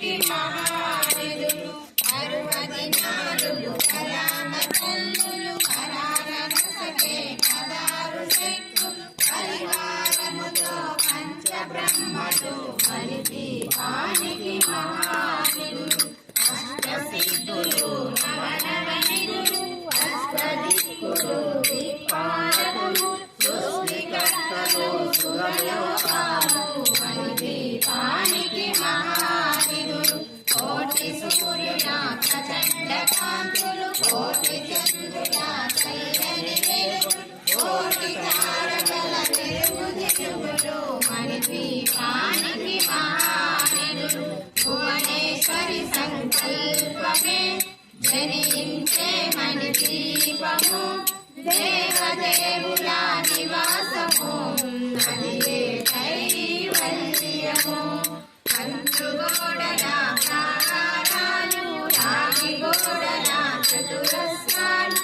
పానికి మహానిధులు అరువది నాలుగు కళామ తల్లులు కరారసకే పదారు శక్తులు పరివారముతో పంచబ్రహ్మలు కలిపి పానికి మహానిధులు అష్టసిద్ధులు నవనవనిధులు అష్టదిక్కులు దిక్పాలకులు సృష్టికర్తలు సురలోకాలు కలిపి పానికి మహానిధులు కోటి సూర్యుల ప్రచండ కాంతులు కోటి చంద్రుల చైరని వెలుగులు కోటి తారకల వెలుగు దిరుగులు కలిపి పానికి మహానిధులు భువనేశ్వరి సంకల్పమే జనించే మణి దీపము దేవదేవుల నివాసము అదియే కైవల్యము కంచుగోడల ప్రాకారాలు రాగి గోడల చతురస్రాలు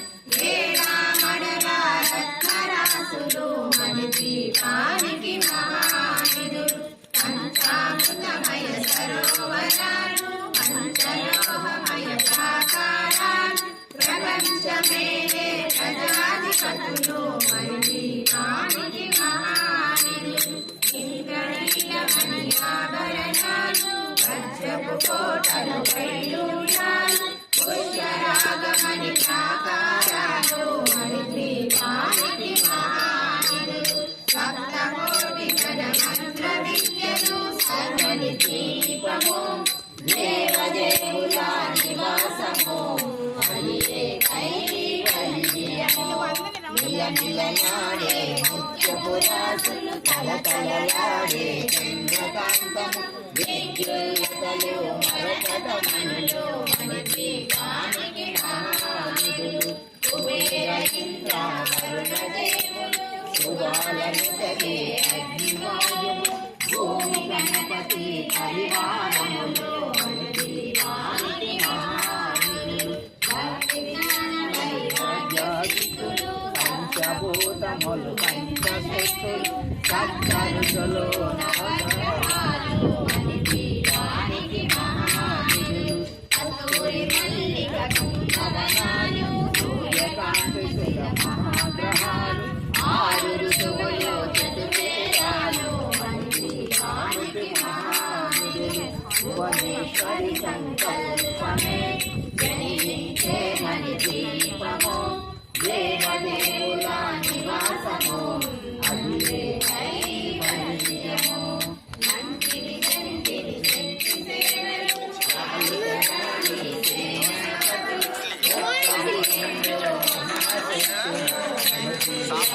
ఏడామడల రత్నరాసులు మణి దీపానికి మహానిధులు పంచామృతమయ సరోవరాలు పంచలోహమయ ప్రాకారాలు ప్రపంచమేలే ప్రజాధిపతులు మణి దీపానికి మహానిధులు ఇంద్రనీలమణి ఆభరణాలు వజ్రపు కోటలు కైయూరాలు పుష్యరాగమణి ప్రాకారాలు మణి దీపానికి మహానిధులు సప్తకోటి జన మంత్ర విద్యలు సర్వని దీపము దేవదేవుల నివాసము అలియే కైవల్యము నిలనిలయాడే ముత్యపురాసులు తలతలలాడే చంద్రకాంతము విద్యుల్లతలు మరకతమణులు మణి దీపానికి మహానిధులు కుబేర ఇంద్ర వరుణ దేవులు శుభాలను సగే అగ్నివాయువు భూమి గణపతి పరివారములు మణి దీపానికి మహానిధులు భక్తి జ్ఞాన వైరాగ్యాదికులు పంచభూతములు పంచశక్తులు సప్తఋషులు నవగ్రహాలు మణి దీపానికి మహానిధులు కస్తూరి మల్లిక కుంభవనాలు సూర్యకాంతి మహాగ్రహాలు ఆరు ఋతువులు చతుర్వేదాలు మణి దీపానికి మహానిధులు భువనేశ్వరి సంకల్పమే జనించే మణి దీపము దేవదేవుల నివాసము అదియే కైవల్యము మంచిని గంటిని శక్తి సేవలు కాళికరాణి సేనాపతులు గొప్ప మహాశక్తులు మణి దీపానికి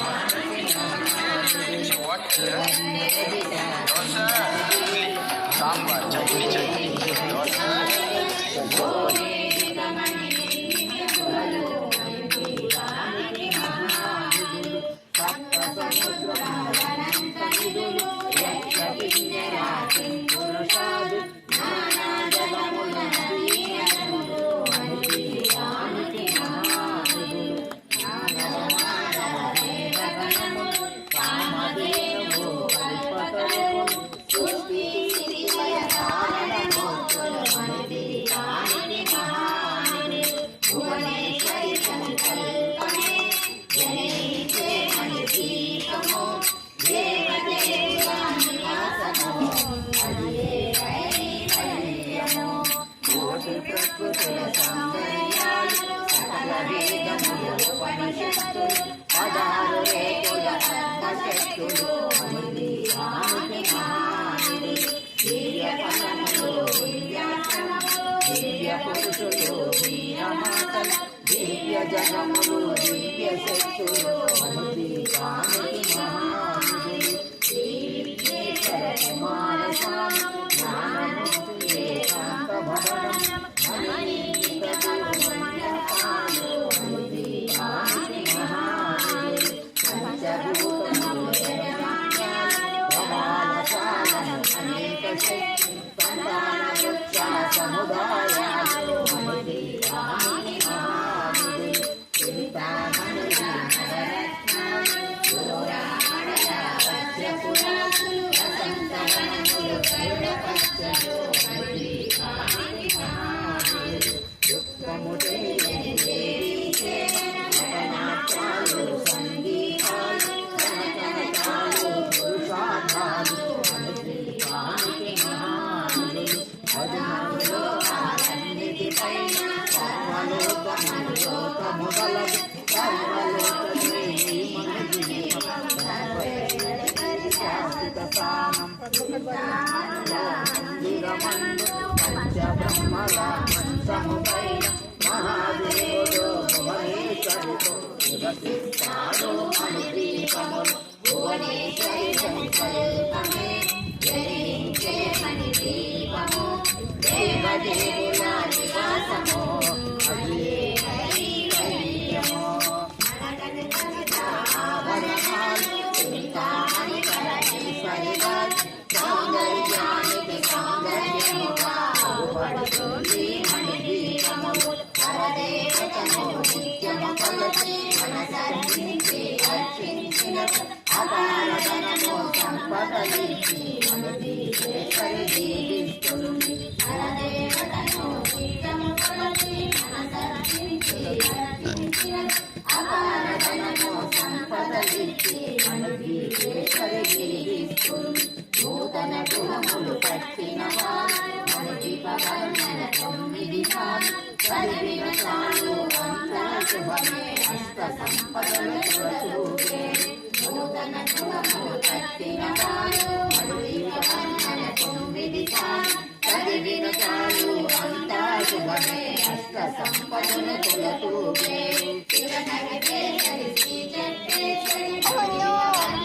పురుషాదు నానా జలముల నదీనదులు మణి దీపానికి మహానిధులు నాగమానవ దేవగణములు కామధేనువు కల్పతరువులు సృష్టి స్థితిలయ కారణమూర్తులు మణి దీపానికి మహానిధులు భువనేశ్వరి సంకల్పమే జనించే మణి దీపము దేవదేవుల నివాసము అదియే కైవల్యము కోటి ప్రకృతుల సౌందర్యాలు సకల వేదములు ఉపనిషత్తులు 16 రేకుల పద్మశక్తులు మణి దీపానికి మహానిధులు దివ్య ఫలములు దివ్యాసనములు దివ్య పురుషులు వీరమాతలు దివ్య జగములు దివ్య శక్తులు మణి దీపానికి మహానిధులు శ్రీవిఘ్నేశ్వర కుమార స్వామి జ్ఞానమూర్తి ఏకాంత భవనం మణి మండపాలు మణి దీపానికి మహానిధులు పంచభూతములు యజమాన్యాలు ప్రమాణశాలను అనేక శక్తి సంతాన వృక్ష సముదాయాలు మణి దీపానికి మహానిధులు చింతామణుల నవరత్నాలు వజ్రపురాసులు వసంత వనములు లోకాలన్నిటిపైన సర్వలోకములు లోకముగలదు శాశ్వత స్థానం మందిరమందు పంచబ్రహ్మల మంచముపైన మహాదేవుడు భువనేశ్వరుడు నివసిస్తాడు మణిదీపములు భువనేశ్వరి సంకల్పమే జయించే మణిదీపము దేవదేవుల నివాసము అది కైవల్యము ఆభరణాలు సౌందర్యానికి సౌందర్యముగా పడుతుంది మణిదీపము పరదేవతను నిత్యము కొలచి మనసర్పించి అర్పించిన అపారధనము సంపదలిచ్చి మణిదీపేశ్వరి దీవిస్తుంది పరదేవతను నిత్యము కొలచి మనసర్పించి అర్పించిన అపారధనము సంపదలిచ్చి మణిదీపేశ్వరి దీవిస్తుంది నూతన గుణములు పట్టిన వారు మణిదీపవర్ణన 9 సార్లు చదివిన చాలు అంతా శుభమే అష్ట సంపదలు చూగే నూతన గుణములు పట్టిన వారు మణిదీపవర్ణన 9 సార్లు చదివిన చాలు అంతా శుభమే అష్ట సంపదలు తొలతూగే శివనగేశ్వరి శ్రీ చక్రేశ్వరి మణిదీపవర్ణన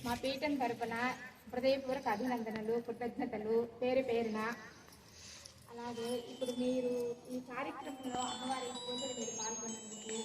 మా పీఠం తరపున హృదయపూర్వక అభినందనలు కృతజ్ఞతలు పేరు పేరున. అలాగే ఇప్పుడు మీరు ఈ కార్యక్రమంలో అమ్మవారి పూజలు మీరు పాల్గొన్నందుకు